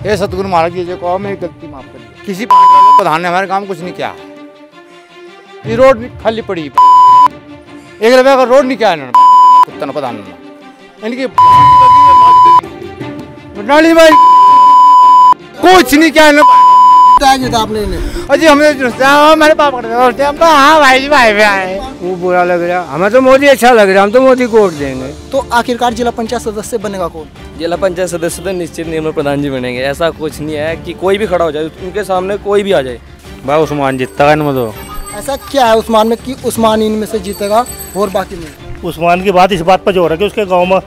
ये सतगुरु महाराज जी को मेरी गलती माफ कर दी। किसी प्रधान ने हमारे काम कुछ नहीं किया। ये रोड भी खाली पड़ी, 1 रुपये का रोड नहीं किया इन्होंने, कुत्ता प्रधान ने इनकी नाली भाई कुछ नहीं किया इन्होंने। आपने अजी हमें पापा हाँ भाई भाई आए, वो बुरा लग रहा। हमें तो मोदी अच्छा लग रहा, हम तो मोदी को वोट देंगे। तो आखिरकार जिला पंचायत सदस्य बनेगा कौन? जिला पंचायत सदस्य तो निश्चित निर्मल प्रधान जी बनेंगे। ऐसा कुछ नहीं है कि कोई भी खड़ा हो जाए, उनके सामने कोई भी आ जाए। भाई उस्मान जीतता इनमें तो। ऐसा क्या है उस्मान में कि उस्मान इनमें से जीतेगा और बाकी नहीं? उस्मान की बात इस बात पर जोर है कि उसके गांव में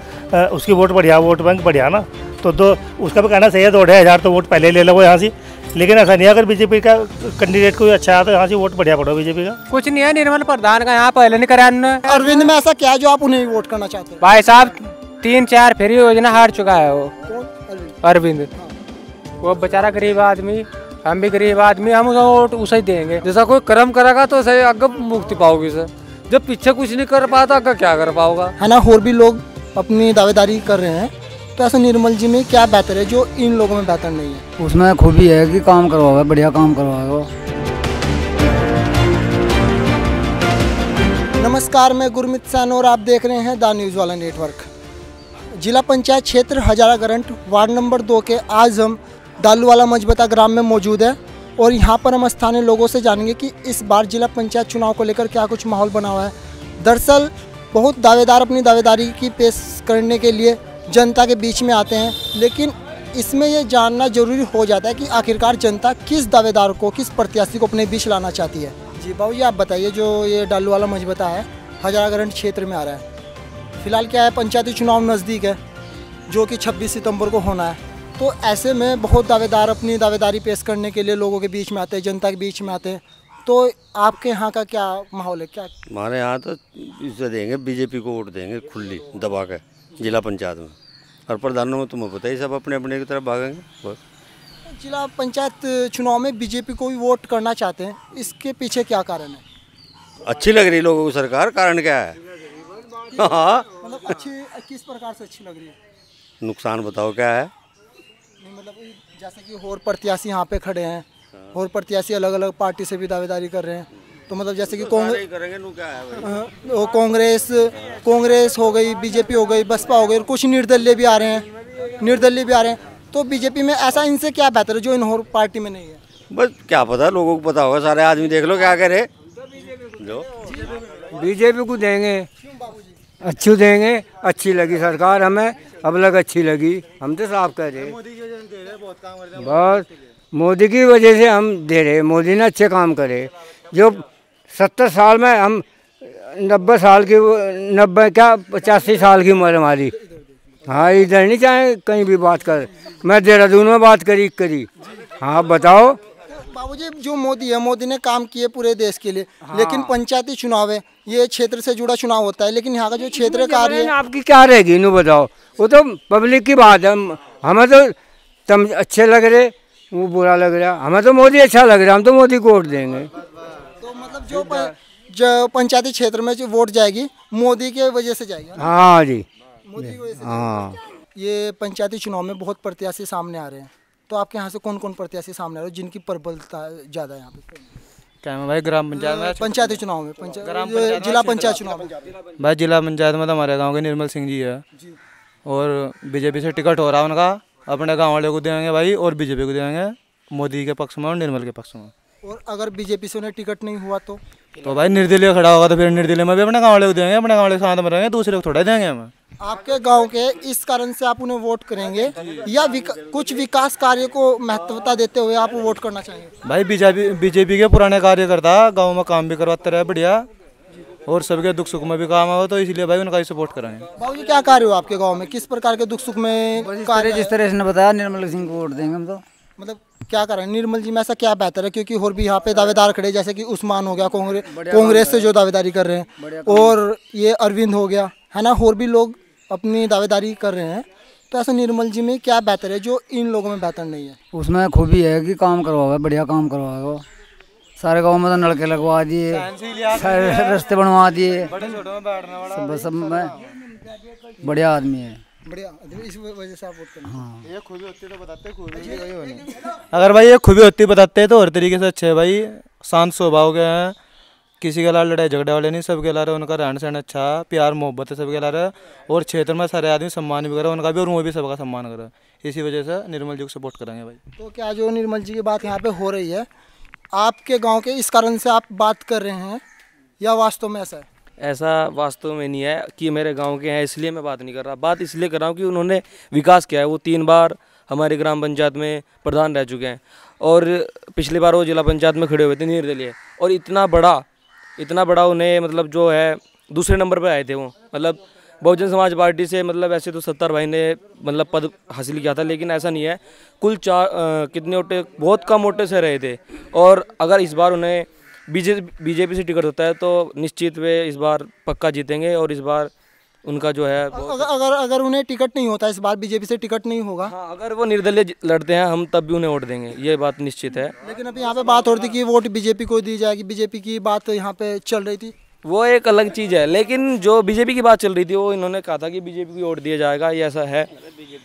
उसकी वोट बढ़िया, वोट बैंक बढ़िया ना, तो उसका भी कहना सही है। 2-2,500 तो वोट पहले ले लो यहाँ से, लेकिन ऐसा नहीं है अगर बीजेपी का कैंडिडेट कोई अच्छा है तो यहाँ से वोट बढ़िया पड़ो बीजेपी का। कुछ नहीं है, निर्मल प्रधान का यहाँ पहले नहीं कराया उन्होंने। अरविंद में ऐसा क्या है जो आप उन्हें वोट करना चाहते हैं? भाई साहब 3-4 फ्री योजना हार चुका है वो। कौन? अरविंद। वो बेचारा गरीब आदमी, हम भी गरीब आदमी, हम उसका वोट उसे ही देंगे। जैसा कोई कर्म करेगा तो सही आगे मुक्ति पाओगी सर। जब पीछे कुछ नहीं कर पाता आगे क्या कर पाओगा, है ना। और भी लोग अपनी दावेदारी कर रहे हैं, तो ऐसा निर्मल जी में क्या बेहतर है जो इन लोगों में बेहतर नहीं है? उसमें खूबी है कि काम करवाओगे, बढ़िया काम करवाओगे। नमस्कार, मैं गुरमीत सैन और आप देख रहे हैं द न्यूज़ वाला नेटवर्क। जिला पंचायत क्षेत्र हजारा गरंट वार्ड नंबर 2 के आज हम दालूवाला मजबता ग्राम में मौजूद है और यहाँ पर हम स्थानीय लोगों से जानेंगे कि इस बार जिला पंचायत चुनाव को लेकर क्या कुछ माहौल बना हुआ है। दरअसल बहुत दावेदार अपनी दावेदारी की पेश करने के लिए जनता के बीच में आते हैं, लेकिन इसमें ये जानना जरूरी हो जाता है कि आखिरकार जनता किस दावेदार को, किस प्रत्याशी को अपने बीच लाना चाहती है। जी बाबू जी, आप बताइए, जो ये दालूवाला मजबता है हजारा गरंट क्षेत्र में आ रहा है, फिलहाल क्या है पंचायती चुनाव नज़दीक है जो कि 26 सितंबर को होना है, तो ऐसे में बहुत दावेदार अपनी दावेदारी पेश करने के लिए लोगों के बीच में आते हैं, जनता के बीच में आते हैं। तो आपके यहाँ का क्या माहौल है? क्या हमारे यहाँ तो इसे देंगे, बीजेपी को वोट देंगे खुली दबा के जिला पंचायत में, और प्रधानों में तुम्हें पता ही सब अपने अपने की तरफ भागेंगे बस। जिला पंचायत चुनाव में बीजेपी को भी वोट करना चाहते हैं, इसके पीछे क्या कारण है? अच्छी लग रही लोगों को सरकार, कारण क्या है? हाँ मतलब अच्छी किस प्रकार से अच्छी लग रही है? नुकसान बताओ क्या है? नहीं मतलब जैसे कि और प्रत्याशी यहाँ पे खड़े हैं, और प्रत्याशी अलग अलग पार्टी से भी दावेदारी कर रहे हैं, तो मतलब जैसे कि कांग्रेस हो गई, बीजेपी हो गई, बसपा हो गई, और कुछ निर्दलीय भी आ रहे हैं, तो बीजेपी में ऐसा इनसे क्या बेहतर है जो इन और पार्टी में नहीं है? बस क्या पता, लोगों को पता होगा, सारे आदमी देख लो क्या करे। जो बीजेपी को देंगे, अच्छी देंगे, अच्छी लगी सरकार हमें, अब लग अच्छी लगी, हम तो साफ कह रहे बस मोदी की वजह से हम दे रहे। मोदी ने अच्छे काम करे। जो 70 साल में हम 90 साल की 85 साल की उम्र हमारी। हाँ इधर नहीं चाहे कहीं भी बात कर, मैं देहरादून में बात करी। हाँ बताओ बाबूजी, जो मोदी है, मोदी ने काम किए पूरे देश के लिए, लेकिन पंचायती चुनाव है, ये क्षेत्र से जुड़ा चुनाव होता है, लेकिन यहाँ का जो क्षेत्र कार्य है आपकी क्या रहेगी इन्हों बताओ। वो तो पब्लिक की बात है, हमें तो तुम अच्छे लग रहे, वो बुरा लग रहा। हमें तो मोदी अच्छा लग रहा, हम तो मोदी को वोट देंगे। तो मतलब जो पंचायती क्षेत्र में जो वोट जाएगी मोदी के वजह से जाएगी। हाँ जी, मोदी की वजह से। हाँ ये पंचायती चुनाव में बहुत प्रत्याशी सामने आ रहे हैं, तो आपके यहाँ से कौन कौन प्रत्याशी सामने आ रहे हैं जिनकी प्रबलता ज़्यादा है यहाँ पे? क्या है भाई, ग्राम पंचायत में, पंचायती चुनाव में, जिला पंचायत चुनाव में भाई, जिला पंचायत में तो हमारे गाँव के निर्मल सिंह जी है, और बीजेपी से टिकट हो रहा है उनका, अपने गाँव वाले को देंगे भाई, और बीजेपी को देंगे, मोदी के पक्ष में और निर्मल के पक्ष में। और अगर बीजेपी से उन्हें टिकट नहीं हुआ तो भाई निर्दलीय खड़ा होगा, तो फिर निर्दलीय में भी अपने गाँव वाले को देंगे, अपने गाँव वाले के साथ में रहेंगे, दूसरे को थोड़ा देंगे हमें। आपके गांव के इस कारण से आप उन्हें वोट करेंगे या कुछ विकास कार्य को महत्वता देते हुए आप वोट करना चाहेंगे? भाई बीजेपी के पुराने कार्यकर्ता गाँव में काम भी करवाते रहे बढ़िया, और सबके दुख सुख में भी काम हो, तो इसलिए भाई उनका ही सपोर्ट करेंगे। बाबू जी, क्या कार्य हो आपके गांव में, किस प्रकार के दुख सुख में कार्य? जिस तरह से बताया, निर्मल सिंह को वोट देंगे हम तो। मतलब क्या करें निर्मल जी में, ऐसा क्या बेहतर है? क्योंकि और भी यहाँ पे दावेदार खड़े, जैसे कि उस्मान हो गया कांग्रेस से जो दावेदारी कर रहे हैं, और ये अरविंद हो गया, है ना, और भी लोग अपनी दावेदारी कर रहे हैं, तो ऐसा निर्मल जी में क्या बेहतर है जो इन लोगों में बेहतर नहीं है? उसमें खूबी है कि काम करवाओगे, बढ़िया काम करवाओगे। सारे गाँव में तो नलके लगवा दिए, रास्ते बनवा दिए, सब में बढ़िया आदमी है। बढ़िया, इस वजह से आप वोट करना। हाँ। ये खूबी होती तो बताते, खूबी भी वही होनी। अगर भाई ये खूबी होती बताते तो हर तरीके से अच्छे है भाई, शांत स्वभाव के हैं, किसी के लाल लड़ाई झगड़े वाले नहीं, सबके ला रहे, उनका रहन सहन अच्छा, प्यार मोहब्बत है सबके ला रहे, और क्षेत्र में सारे आदमी सम्मान भी करे उनका भी, और वो भी सबका सम्मान करे। इसी वजह से निर्मल जी को सपोर्ट करेंगे भाई। तो क्या जो निर्मल जी की बात यहाँ पे हो रही है, आपके गांव के इस कारण से आप बात कर रहे हैं या वास्तव में ऐसा है? ऐसा वास्तव में नहीं है कि मेरे गांव के हैं इसलिए मैं बात नहीं कर रहा, बात इसलिए कर रहा हूँ कि उन्होंने विकास किया है। वो 3 बार हमारी ग्राम पंचायत में प्रधान रह चुके हैं, और पिछली बार वो जिला पंचायत में खड़े हुए थे निर्दलीय, और इतना बड़ा उन्हें मतलब जो है दूसरे नंबर पर आए थे वो, मतलब बहुजन समाज पार्टी से, मतलब ऐसे तो 70 भाई ने मतलब पद हासिल किया था, लेकिन ऐसा नहीं है। कुल 4 कितने वोटे, बहुत कम वोटे से रहे थे, और अगर इस बार उन्हें बीजेपी से टिकट होता है तो निश्चित वे इस बार पक्का जीतेंगे, और इस बार उनका जो है अगर उन्हें टिकट नहीं होता इस बार, बीजेपी से टिकट नहीं होगा, हाँ, अगर वो निर्दलीय लड़ते हैं हम तब भी उन्हें वोट देंगे, ये बात निश्चित है। लेकिन अभी यहाँ पे बात हो रही थी कि वोट बीजेपी को दी जाएगी, बीजेपी की बात यहाँ पे चल रही थी। वो एक अलग चीज़ है, लेकिन जो बीजेपी की बात चल रही थी वो इन्होंने कहा था कि बीजेपी को वोट दिया जाएगा, ये ऐसा है।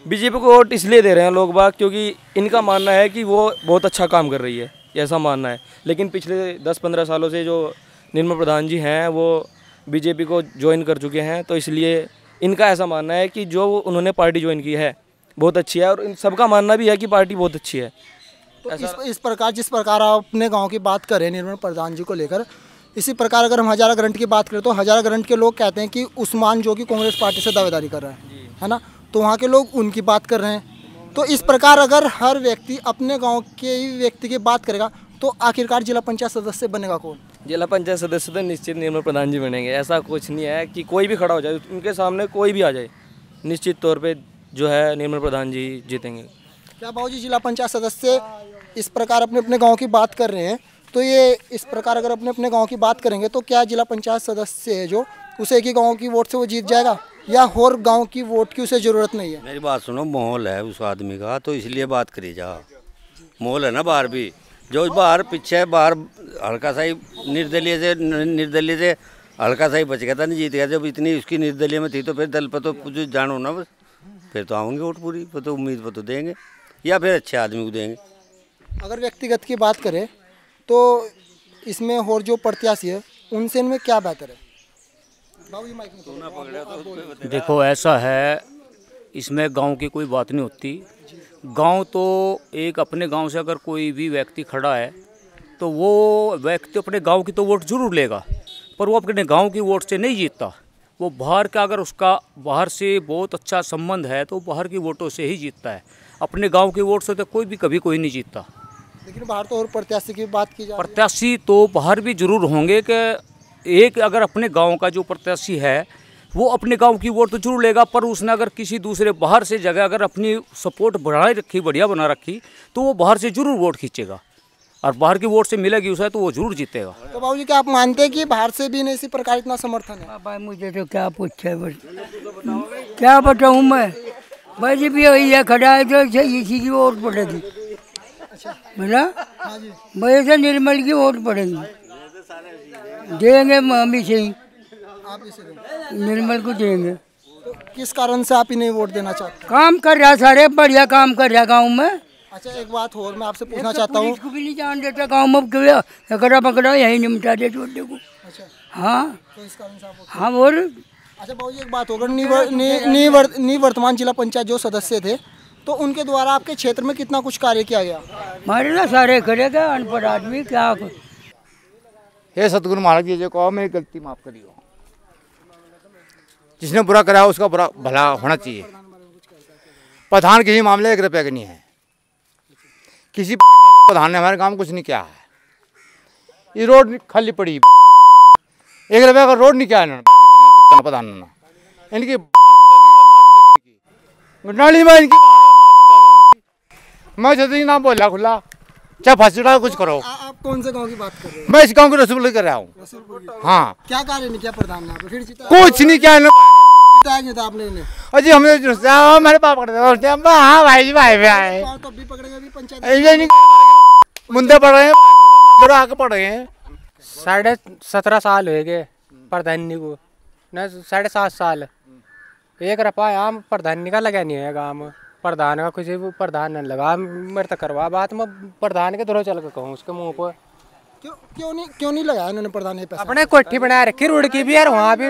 बीजेपी को वोट इसलिए दे रहे हैं लोग बाग क्योंकि इनका मानना है कि वो बहुत अच्छा काम कर रही है, ऐसा मानना है। लेकिन पिछले 10-15 सालों से जो निर्मल प्रधान जी हैं वो बीजेपी को ज्वाइन कर चुके हैं, तो इसलिए इनका ऐसा मानना है कि जो उन्होंने पार्टी ज्वाइन की है बहुत अच्छी है, और इन सबका मानना भी है कि पार्टी बहुत अच्छी है। तो इस प्रकार जिस प्रकार आप अपने गांव की बात करें निर्मल प्रधान जी को लेकर, इसी प्रकार अगर हम हजारा ग्रंट की बात करें तो हजारा ग्रंट के लोग कहते हैं कि उस्मान जो कि कांग्रेस पार्टी से दावेदारी कर रहा है ना, तो वहाँ के लोग उनकी बात कर रहे हैं। तो इस प्रकार अगर हर व्यक्ति अपने गांव के ही व्यक्ति की बात करेगा तो आखिरकार जिला पंचायत सदस्य बनेगा कौन? जिला पंचायत सदस्य तो निश्चित निर्मल प्रधान जी बनेंगे, ऐसा कुछ नहीं है कि कोई भी खड़ा हो जाए, उनके सामने कोई भी आ जाए, निश्चित तौर पे जो है निर्मल प्रधान जी जीतेंगे। क्या बाबूजी जिला पंचायत सदस्य इस प्रकार अपने अपने गाँव की बात कर रहे हैं, तो ये इस प्रकार अगर अपने अपने गांव की बात करेंगे तो क्या जिला पंचायत सदस्य है जो उसे एक ही गांव की वोट से वो जीत जाएगा, या और गांव की वोट की उसे ज़रूरत नहीं है? मेरी बात सुनो, माहौल है उस आदमी का तो इसलिए बात करी जा, माहौल है ना बाहर भी, जो बाहर पीछे बाहर हल्का सा ही निर्दलीय से हल्का सा ही बच गया था, नहीं जीत गया। जब इतनी उसकी निर्दलीय में थी तो फिर दल पर तो कुछ जानो ना, बस फिर तो आऊँगी वोट पूरी पर, तो उम्मीद पर तो देंगे, या फिर अच्छे आदमी को देंगे। अगर व्यक्तिगत की बात करें तो इसमें और जो प्रत्याशी है उनसे इनमें क्या बेहतर है? देखो ऐसा है, इसमें गांव की कोई बात नहीं होती। गांव तो एक अपने गांव से अगर कोई भी व्यक्ति खड़ा है तो वो व्यक्ति अपने गांव की तो वोट जरूर लेगा, पर वो अपने गांव की वोट से नहीं जीतता। वो बाहर का, अगर उसका बाहर से बहुत अच्छा संबंध है तो बाहर की वोटों से ही जीतता है, अपने गाँव की वोट से तो कोई भी कभी कोई नहीं जीतता। लेकिन बाहर तो और प्रत्याशी की बात की जाए, प्रत्याशी तो बाहर भी जरूर होंगे कि एक अगर अपने गांव का जो प्रत्याशी है वो अपने गांव की वोट तो जरूर लेगा, पर उसने अगर किसी दूसरे बाहर से जगह अगर अपनी सपोर्ट बढ़ाए रखी, बढ़िया बना रखी, तो वो बाहर से जरूर वोट खींचेगा, और बाहर की वोट से मिलेगी उसे तो वो जरूर जीतेगा। तो बाबूजी क्या आप मानते हैं कि बाहर से भी नहीं इसी प्रकार इतना समर्थन है? भाई मुझे तो क्या पूछे, क्या बताऊँ मैं, भाई भी यही खड़ा है तो इसी की वोट पड़ेगी, बोला भाई से निर्मल की वोट पड़ेगी, देंगे हम इसे ही, आप इसे निर्मल को देंगे। तो किस कारण से आप इन्हें वोट देना चाहते हैं? काम कर रहा, सारे बढ़िया काम कर रहा गाँव में। अच्छा एक बात और मैं आपसे पूछना चाहता हूँ, इसको भी नहीं जान देता गाँव में, अकड़ा पकड़ा यही निपटा दे छोटे को। अच्छा हाँ तो इस कारण से आप हाँ और अच्छा बाबूजी एक बात होगा, निवर्तमान जिला पंचायत जो सदस्य थे तो उनके द्वारा आपके क्षेत्र में कितना कुछ कार्य किया गया? हमारे ना सारे करेगा, अनपढ़ आदमी क्या। हे सतगुरु महाराज जी जो कहो मेरी गलती माफ़ करियो, जिसने बुरा करा उसका बुरा भला होना चाहिए। प्रधान किसी मामले 1 रुपये का नहीं है, किसी प्रधान ने हमारे काम कुछ नहीं किया है। ये रोड खाली पड़ी, 1 रुपये का रोड नहीं किया इन्होंने प्रधान ने, इनकी नाली में इनकी मैं जल्दी ना बोला खुला, चाहे फांसी डाल कुछ करो। आप कौन से गांव की बात कर रहे हैं? मैं इस गांव के रसूल कर रहा हूँ। हाँ क्या कार्य नहीं किया प्रधान ने? फिर कुछ नहीं किया था आपने इन्हें? अजी हमने मेरे पापा पकड़ते हाँ भाई जी भाई आए तब भी पकड़ेंगे, अभी पंचायत मुंदे पड़ रहे हैं, आके पड़ रहे हैं। 17.5 साल हो गए प्रधानी को, न 7.5 साल एक रुपया यहाँ प्रधान का लगा नहीं है गाँव में। प्रधान का कुछ प्रधान नहीं लगा मेरे तक करवा बात मैं प्रधान के धरो चल के कहूँ उसके मुँह पर। क्यों नहीं लगाया उन्होंने प्रधान ने पैसा? अपने कोठी बना रखी रोड की भी यार, वहाँ भी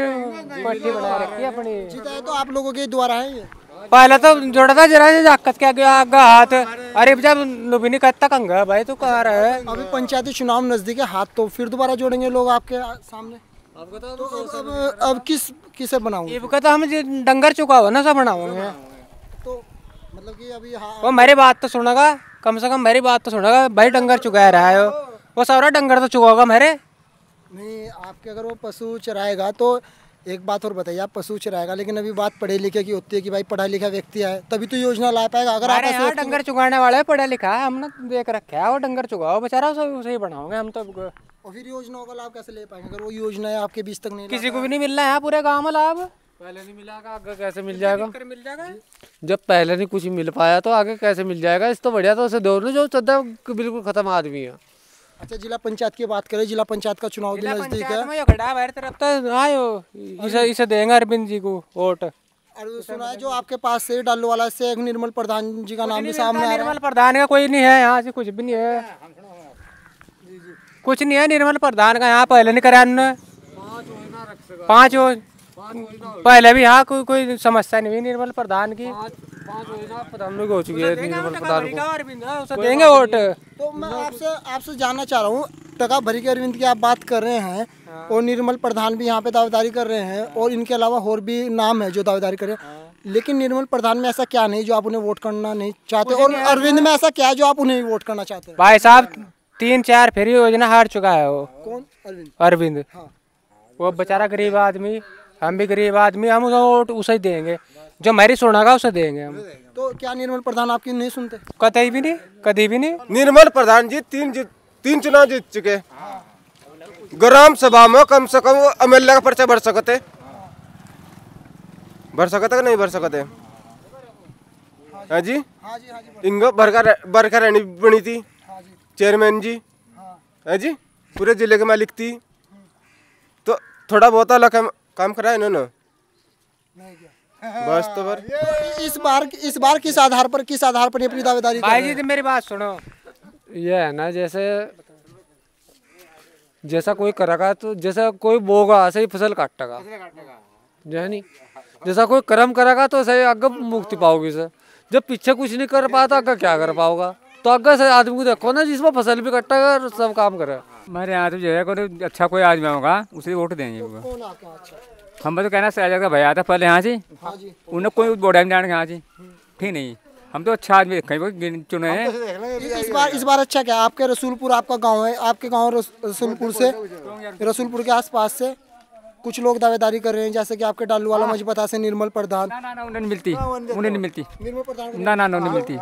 कोठी बना रखी है अपनी। जीता है तो आप लोगों के द्वारा है ये। पहले तो जोड़ा था जरा से जाकत के आगे हाथ, अरे जब लुबिनी कत्ता कंगा भाई तू कहाँ रहे। अभी पंचायती चुनाव नजदीक है, हाथ तो फिर दोबारा जोड़ेंगे लोग आपके सामने। तो अब किसे बनाऊंगे? ये कहता हम डंगर चुका हुआ ना सब बनाओगे। तो मतलब कि अभी वो मेरी बात तो सुनेगा, कम से कम मेरी बात तो सुनेगा भाई। डंगर चुका रहा है वो सारा डंगर तो चुकाओगा मेरे नहीं। आपके अगर वो पशु चराएगा तो एक बात और बताइए, आप पशु चराएगा लेकिन अभी बात पढ़े लिखे की होती है कि भाई पढ़ा लिखा व्यक्ति है तभी तो योजना ला पाएगा। अगर आप यहाँ डंगर चुकाने वाले पढ़ा लिखा है, हमने देख रखा है वो डंगर चुकाओ बेचारा उसे ही बनाओगे हम तो। और फिर योजनाओं का लाभ कैसे ले पाएंगे अगर वो योजना है आपके बीच तक नहीं? किसी को भी नहीं मिल रहा है पूरे गाँव में लाभ। पहले नहीं मिला आगे कैसे मिल जाएगा? मिल जाएगा जब पहले नहीं कुछ मिल पाया तो आगे कैसे मिल जाएगा? इस तो बढ़िया तो उसे दो जो सदा बिल्कुल खत्म आदमी है। अच्छा, जिला पंचायत की बात करें, जिला पंचायत का चुनाव भी नजदीक है। इसे देंगे अरविंद जी को वोट। और सुना है जो आपके पास से डालूवाला से एक निर्मल प्रधान जी का नाम भी सामने आ रहा है। निर्मल प्रधान का कोई नहीं है यहाँ से, कुछ भी नहीं है, कुछ नहीं है निर्मल प्रधान का यहाँ। पहले नहीं करा उन्होंने 5 पहले भी यहाँ कोई समस्या नहीं हुई निर्मल प्रधान की। 5 हो चुकी है निर्मल प्रधान को देंगे वोट। तो मैं आपसे जानना चाह रहा हूँ, टका भरी के अरविंद की आप बात कर रहे हैं और निर्मल प्रधान भी यहाँ पे दावेदारी कर रहे हैं और इनके अलावा और भी नाम है जो दावेदारी कर रहे हैं, लेकिन निर्मल प्रधान में ऐसा क्या नहीं जो आप उन्हें वोट करना नहीं चाहते और अरविंद में ऐसा क्या है जो आप उन्हें वोट करना चाहते हैं? भाई साहब 3-4 फेरी योजना हार चुका है वो। कौन? अरविंद। वो बेचारा गरीब आदमी, हम भी गरीब आदमी, हम उसका वोट उसे ही देंगे जो मेरी सुनेगा उसे देंगे हम। तो क्या निर्मल प्रधान आपकी नहीं सुनते? कतई भी नहीं, कभी भी नहीं। निर्मल प्रधान जी 3 चुनाव जीत चुके, ग्राम सभा में कम से कम एमएलए का पर्चा भर सकते कि नहीं भर सकते? हाँ जी, इनको बरका रानी बनी थी चेयरमैन जी, है जी, पूरे जिले के मालिक थी, तो थोड़ा बहुत अलग काम करा इन्होंने बस। तो इस बार किस आधार पर अपनी दावेदारी? भाई जी मेरी बात सुनो, ये है ना जैसा कोई करेगा तो जैसा कोई बोगा ऐसे ही फसल काटेगा, नहीं जैसा कोई कर्म करेगा तो सही आगे मुक्ति पाओगी सर। जब पीछे कुछ नहीं कर पाता आगे क्या कर पाओगा? तो आगे से आदमी को देखो ना जिसमें फसल भी कटेगा और सब काम करे। हमारे यहाँ तो जो है कोई अच्छा कोई आदमी होगा उसे वोट देंगे। हम तो कहना सही जगह भैया था पहले यहाँ से, उन्हें कोई बोड़ा नहीं जाने यहाँ से, ठीक नहीं। हम तो अच्छा आदमी कहीं चुने हैं। इस बार अच्छा क्या आपके रसूलपुर आपका गांव है, आपके गांव रसूलपुर से, रसूलपुर के आसपास से कुछ लोग दावेदारी कर रहे हैं जैसे कि आपके डालूवाला मजबता से निर्मल प्रधान। ना उन्हें नहीं मिलती, उन्हें नहीं मिलती, ना नहीं मिलती।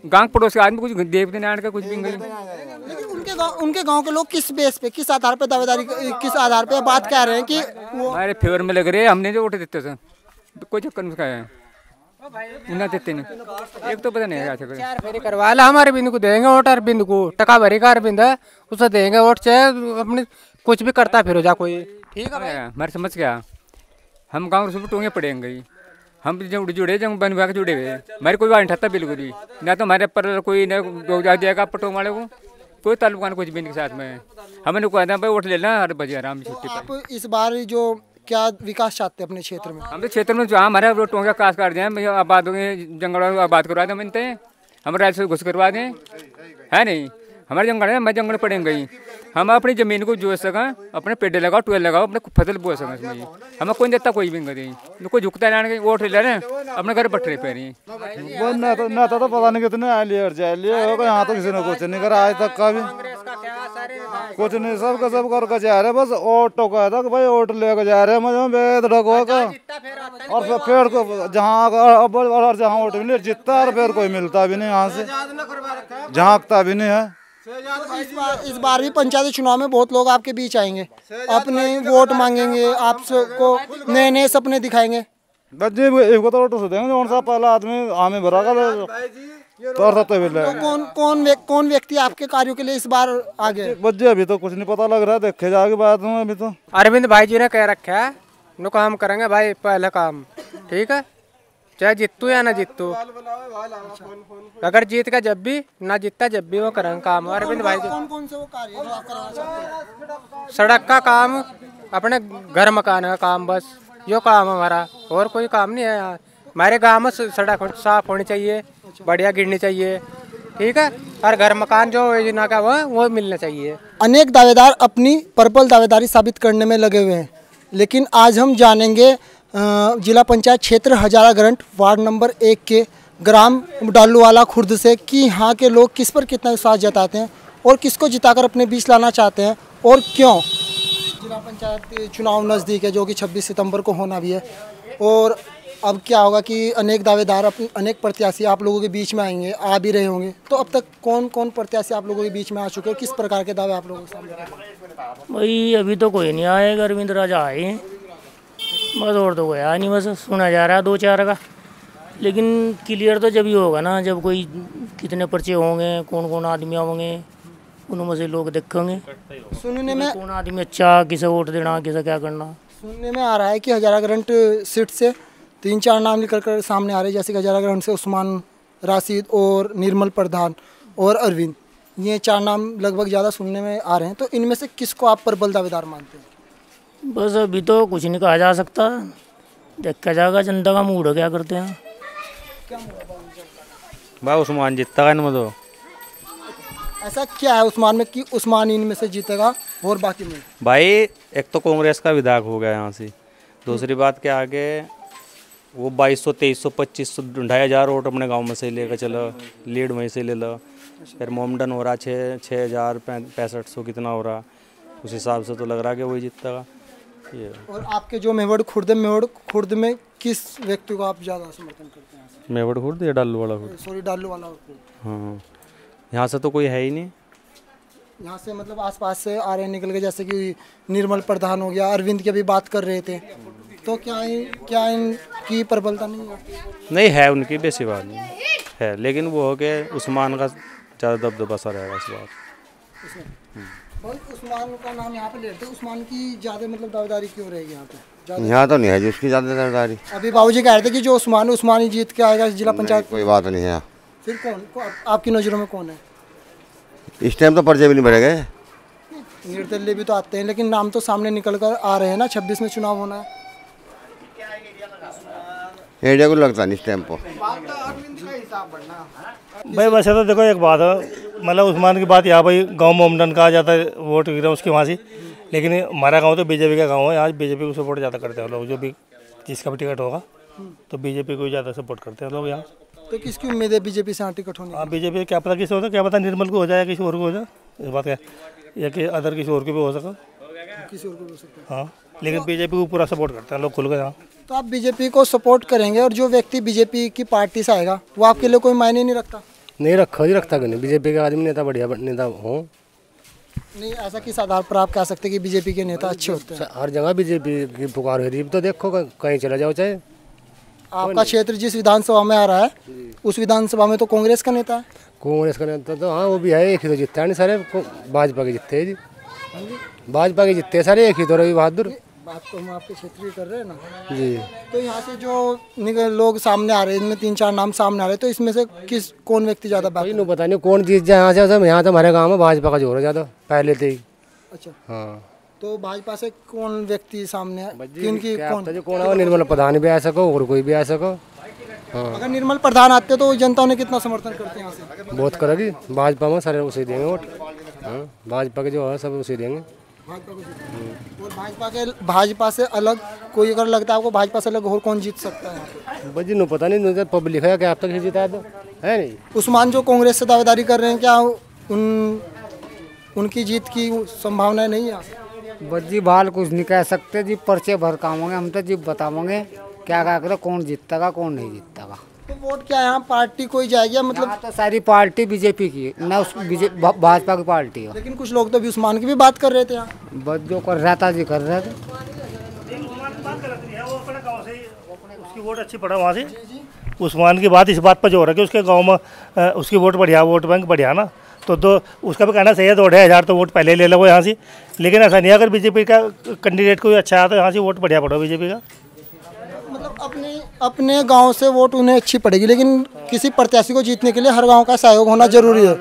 गांव पड़ोस के आदमी कुछ देवते नारायण का कुछ भी नहीं। लेकिन उनके गांव के लोग किस बेस पे, किस आधार पे दावेदारी, किस आधार पे बात कह रहे हैं कि वो हमारे फेवर में लग रहे हैं? हमने जो वोट देते थे कोई चक्कर में है ना, देते नहीं। एक तो पता नहीं है 4 फेरी करवा ला, हम अरविंद को देंगे वोट, अरविंद को टका भरी का अरविंद है उसे देंगे वोट, चाहे अपने कुछ भी करता फिर हो जा कोई। ठीक है हमारे समझ गया। हम गाँव रसूलपुर टोंगे पड़ेंगे, हम जो जुड़े जब बन के जुड़े हुए, हमारे कोई वाइन ठहता बिल्कुल भी ना, तो हमारे पर कोई न दिएगा पटोंग वाले को, कोई ताल्लुका कुछ भी नहीं के साथ में। हमें कहते हैं भाई वोट ले लेना हर बजे आराम से छुट्टी। आप इस बार जो क्या विकास चाहते हैं अपने क्षेत्र में? हम तो क्षेत्र में जहाँ हमारे टोंगे काश काट दें, आबाद होंगे, जंगल आबाद करवा दें, बनते हैं हम राज्य से घुस करवा दें, है नहीं। हमारे जंगल है, हमारे जंगल पड़ेंगे ही, हम अपनी ज़मीन को जोत सकें, अपने पेड़ लगाओ, टूल लगाओ, अपने फसल बो सकें इसमें। हमें कोई देता कोई भी नहीं, कोई झुकता है वोट ले रहे हैं अपने घर पट रहे पे रही। वो नेता तो पता नहीं कितने आए लिए और जाए लिए होगा, यहाँ तो किसी ने कुछ नहीं करा आज तक का भी कुछ नहीं, सब का सब करके जा रहे, बस ऑटो का था कि भाई ऑटो लेकर जा रहे हैं बेद ढको का, और फिर को जहाँ ऑटो मिले जितना और फिर कोई मिलता भी नहीं, यहाँ से झाँकता भी नहीं है। इस बार भी पंचायती चुनाव में बहुत लोग आपके बीच आएंगे, अपने वोट मांगेंगे, आपको नए नए सपने दिखाएंगे। इनको तो ऑटो से देंगे, कौन सा पहला आदमी हमें भरा तो कौन व्यक्ति आपके कार्यों के लिए इस बार आगे? बच्चे अभी तो कुछ नहीं पता लग रहा है, देखे जाके बात हूँ अभी तो। अरविंद भाई जी ने कह रखा है नो काम करेंगे भाई पहले काम, ठीक है, चाहे जीतू या ना जीतू। अगर जीत का जब भी, ना जीतता जब भी वो करेंगे काम। अरविंद भाई कौन से वो कार्य जो आप कराना चाहते हैं? सड़क का काम, अपने घर मकान का काम, बस यो काम हमारा, और कोई काम नहीं है यहाँ। हमारे गाँव में सड़क साफ होनी चाहिए, बढ़िया गिरनी चाहिए, ठीक है, और घर मकान जो योजना का वो मिलना चाहिए। अनेक दावेदार अपनी प्रबल दावेदारी साबित करने में लगे हुए हैं, लेकिन आज हम जानेंगे जिला पंचायत क्षेत्र हजारा ग्रंट वार्ड नंबर 1 के ग्राम डालूवाला खुर्द से कि यहाँ के लोग किस पर कितना विश्वास जताते हैं और किसको जिताकर अपने बीच लाना चाहते हैं और क्यों। जिला पंचायत चुनाव नज़दीक है जो कि 26 सितंबर को होना भी है, और अब क्या होगा कि अनेक दावेदार, अनेक प्रत्याशी आप लोगों के बीच में आएंगे, आ भी रहे होंगे। तो अब तक कौन कौन प्रत्याशी आप लोगों के बीच में आ चुके हो, किस प्रकार के दावे आप लोगों के सामने? भाई अभी तो कोई नहीं आएगा, अरविंद राजा आए हैं बस, और तो कोई आया नहीं, बस सुना जा रहा है 2-4 का। लेकिन क्लियर तो जब ही होगा ना, जब कोई कितने पर्चे होंगे, कौन कौन आदमी होंगे, उनमें से लोग देखेंगे। सुनने में कौन आदमी अच्छा, किसे वोट देना, किसे क्या करना। सुनने में आ रहा है कि हजारा ग्रंट सीट से 3-4 नाम निकल कर सामने आ रहे हैं, जैसे कि हजारा ग्रंट से उस्मान राशिद और निर्मल प्रधान और अरविंद, ये 4 नाम लगभग ज़्यादा सुनने में आ रहे हैं। तो इनमें से किसको आप प्रबल दावेदार मानते हैं? बस अभी तो कुछ नहीं कहा जा सकता, देखा जाएगा जनता का मूड क्या करते हैं। भाई उस्मान जीतता है इनमें तो। ऐसा क्या है उस्मान में कि उस्मान इनमें से जीतेगा और बाकी में? भाई एक तो कांग्रेस का विधायक हो गया यहाँ से, दूसरी बात क्या आगे वो 2200, 2300, 2500, 2500 वोट अपने गांव में से लेकर चलो, लीड वहीं से ले लो। फिर मोमडन हो रहा 6000, 6500 कितना हो रहा, उस हिसाब से तो लग रहा है कि वही जीतता ये। और आपके जो मेवड़ खुर्द में किस व्यक्ति को आप ज़्यादा समर्थन करते हैं? मेवड़ खुर्द या डालू वाला खुर्द? सॉरी, डालू वाला खुर्द। हाँ, यहाँ से तो कोई है ही नहीं। यहाँ से मतलब आसपास से आ रहे निकल के, जैसे कि निर्मल प्रधान हो गया, अरविंद की अभी बात कर रहे थे, तो क्या इनकी प्रबलता नहीं है? नहीं है, उनकी बेसी बात नहीं है, लेकिन वो हो के उस्मान का ज़्यादा दबदबा सा रहेगा इस बात। उस्मान का नाम यहाँ पे लेते हैं, उस्मान की ज़्यादा मतलब दावेदारी क्यों रहेगी यहाँ पे? यहाँ तो नहीं है जिसकी ज़्यादा दावेदारी। अभी बाबूजी कह रहे थे कि जो उस्मान ही जीत के आएगा जिला पंचायत। कोई बात नहीं है। फिर कौन आपकी नज़रों में कौन है? इस टाइम तो पर्चे भी नहीं भरे गए, निर्दलीय भी तो आते हैं, लेकिन नाम तो सामने निकल कर आ रहे हैं ना। 26 में चुनाव होना है, एरिया को लगता नहीं इस टाइम पर। भाई वैसे तो देखो एक बात है, मतलब उस्मान की बात यहाँ भाई गांव मोमडन का जाता है वोट गिरा उसकी वहाँ से, लेकिन हमारा गांव तो बीजेपी का गांव है, आज बीजेपी को सपोर्ट ज़्यादा करते हैं लोग, जो भी जिसका भी टिकट होगा तो बीजेपी को ज़्यादा सपोर्ट करते हैं लोग यहाँ। तो किसकी उम्मीद है बीजेपी से टिकट होने? हाँ, बीजेपी क्या पता किसी होता, क्या पता निर्मल को हो जाए, किसी और को हो जाए, इस बात क्या, या कि अदर किसी और को भी हो सका, किसी और को हो सकता है। हाँ, लेकिन बीजेपी को पूरा सपोर्ट करते हैं लोग खुल के यहाँ। तो आप बीजेपी को सपोर्ट करेंगे, और जो व्यक्ति बीजेपी की पार्टी से आएगा वो आपके लिए कोई मायने नहीं रखता? नहीं रखा ही रखता कि नहीं, बीजेपी के आदमी नेता बढ़िया नेता हो। नहीं, ऐसा किस आधार पर आप कह सकते हैं कि बीजेपी के नेता अच्छे होते हैं? हर जगह बीजेपी की पुकार हो रही है, तो देखो कहीं चला जाओ, चाहे आपका क्षेत्र जिस विधानसभा में आ रहा है उस विधानसभा में तो कांग्रेस का नेता है। कांग्रेस का नेता तो हाँ वो भी है, एक ही तो जीतता है नहीं सारे, भाजपा के जीतते हैं जी, भाजपा के जीतते हैं सारे, एक ही तो रवि बहादुर। बात तो हम आपके क्षेत्र की कर रहे हैं ना जी। तो यहाँ से जो लोग सामने आ रहे हैं, इनमें 3-4 नाम सामने आ रहे हैं, तो इसमें से कौन व्यक्ति ज़्यादा बेहतर? पता नहीं कौन जीत जाए यहाँ से, यहाँ तो हमारे गाँव में भाजपा का जोर है ज़्यादा पहले से ही। अच्छा हाँ, तो भाजपा से कौन व्यक्ति सामने है? कौन निर्मल प्रधान भी आ सको और कोई भी आ सको। हाँ, अगर निर्मल प्रधान आते तो जनता उन्हें कितना समर्थन करते हैं यहाँ से? बहुत करेगी भाजपा में, सारे उसे देंगे वोट। हाँ, भाजपा के जो है सब उसे देंगे। और भाजपा से अलग कोई अगर लगता है आपको, भाजपा से अलग और कौन जीत सकता है? बजी नो पता नहीं, पब्लिक है क्या अब तक जीता है तो है नहीं। उस्मान जो कांग्रेस से दावेदारी कर रहे हैं, क्या उनकी जीत की संभावना नहीं है? बस जी बाल कुछ नहीं कह सकते जी, पर्चे भर कामेंगे हम तो जी, बताओगे क्या क्या करो, कौन जीतता कौन नहीं जीतता। तो वोट क्या यहाँ पार्टी कोई जाएगी मतलब? तो सारी पार्टी बीजेपी की ना, उस भाजपा की पार्टी है। लेकिन कुछ लोग तो भी उस्मान की भी बात कर रहे थे यहाँ। बस जो कर रहा था जी कर रहे थे। उसकी वोट अच्छी पड़ा वहाँ से, उस्मान की बात इस बात पर जो हो रहा है कि उसके गांव में उसकी वोट बढ़िया, वोट बैंक बढ़िया ना, तो उसका भी कहना सही है, 2-2.5 तो वोट पहले ले लो वो यहाँ से। लेकिन ऐसा नहीं है, अगर बीजेपी का कैंडिडेट कोई अच्छा है तो यहाँ से वोट बढ़िया पड़ो बीजेपी का। मतलब अपने गांव से वोट उन्हें अच्छी पड़ेगी, लेकिन किसी प्रत्याशी को जीतने के लिए हर गांव का सहयोग होना जरूरी है।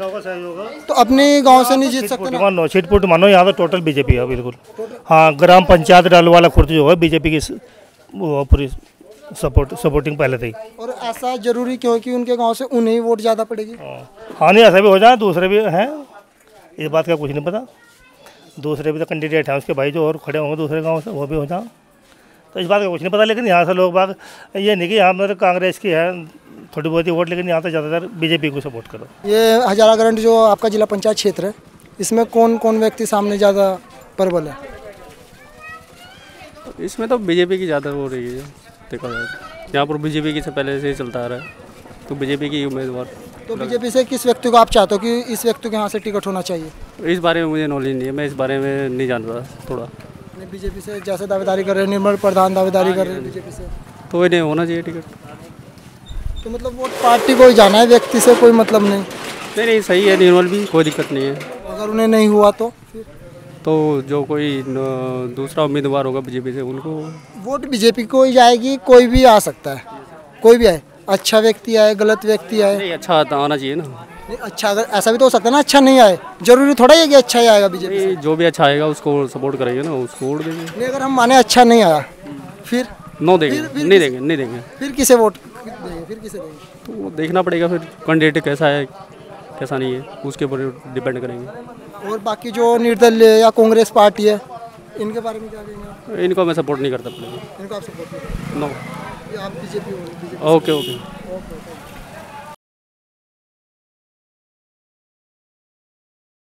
तो अपने गांव से नहीं जीत सकते ना। मानो छिटपुट मानो, यहाँ तो टोटल बीजेपी है बिल्कुल। हाँ, ग्राम पंचायत डालवाला खुर्द जो है बीजेपी की वो पूरी सपोर्टिंग पहले से ही। और ऐसा जरूरी क्यों कि उनके गांव से उन्हें ही वोट ज़्यादा पड़ेगी? हाँ, नहीं ऐसा भी हो जाए, दूसरे भी हैं, इस बात का कुछ नहीं पता। दूसरे भी तो कैंडिडेट हैं उसके भाई जो और खड़े होंगे दूसरे गांव से, वो भी हो जाए, तो इस बात का कुछ नहीं पता। लेकिन यहाँ से लोग बाग ये नहीं कि यहाँ पर कांग्रेस की है थोड़ी बहुत ही वोट, लेकिन यहाँ तो ज़्यादातर बीजेपी को सपोर्ट करो। ये हजारागढ़ जो आपका जिला पंचायत क्षेत्र है, इसमें कौन कौन व्यक्ति सामने ज़्यादा प्रबल है? इसमें तो बीजेपी की ज़्यादा हो रही है, देखा जाए यहाँ पर बीजेपी की से पहले से ही चलता आ रहा है, तो बीजेपी की उम्मीदवार। तो बीजेपी से किस व्यक्ति को आप चाहते हो कि इस व्यक्ति के यहाँ से टिकट होना चाहिए? इस बारे में मुझे नॉलेज नहीं है, मैं इस बारे में नहीं जान रहा थोड़ा। बीजेपी से जैसे दावेदारी कर रहे हैं, निर्मल प्रधान दावेदारी कर रहे हैं बीजेपी से, तो इन्हें होना चाहिए टिकट। तो मतलब वोट पार्टी को ही जाना है, व्यक्ति से कोई मतलब नहीं? नहीं, सही है, निर्मल भी कोई दिक्कत नहीं है। अगर उन्हें नहीं हुआ तो फिर तो जो कोई दूसरा उम्मीदवार होगा बीजेपी से उनको वोट बीजेपी को ही जाएगी। कोई भी आ सकता है, कोई भी आए, अच्छा व्यक्ति आए, गलत व्यक्ति आए। नहीं, अच्छा आना चाहिए ना। नहीं, अच्छा अगर ऐसा भी तो हो सकता है ना, अच्छा नहीं आए, जरूरी थोड़ा है कि अच्छा ही आएगा बीजेपी से। जो भी अच्छा आएगा उसको सपोर्ट करेंगे ना, उसको वोट देंगे। नहीं, अगर हम माने अच्छा नहीं आया फिर नो देंगे, नहीं देंगे, नहीं देंगे। फिर किसे वोट देंगे? फिर किसे देंगे? तो देखना पड़ेगा फिर कैंडिडेट कैसा है कैसा नहीं है, उसके ऊपर डिपेंड करेंगे। और बाकी जो निर्दलीय या कांग्रेस पार्टी है, इनके बारे में क्या कहेंगे? इनको मैं सपोर्ट नहीं करता। इनको आप सपोर्ट नहीं? नो, आप बीजेपी हो? Okay okay.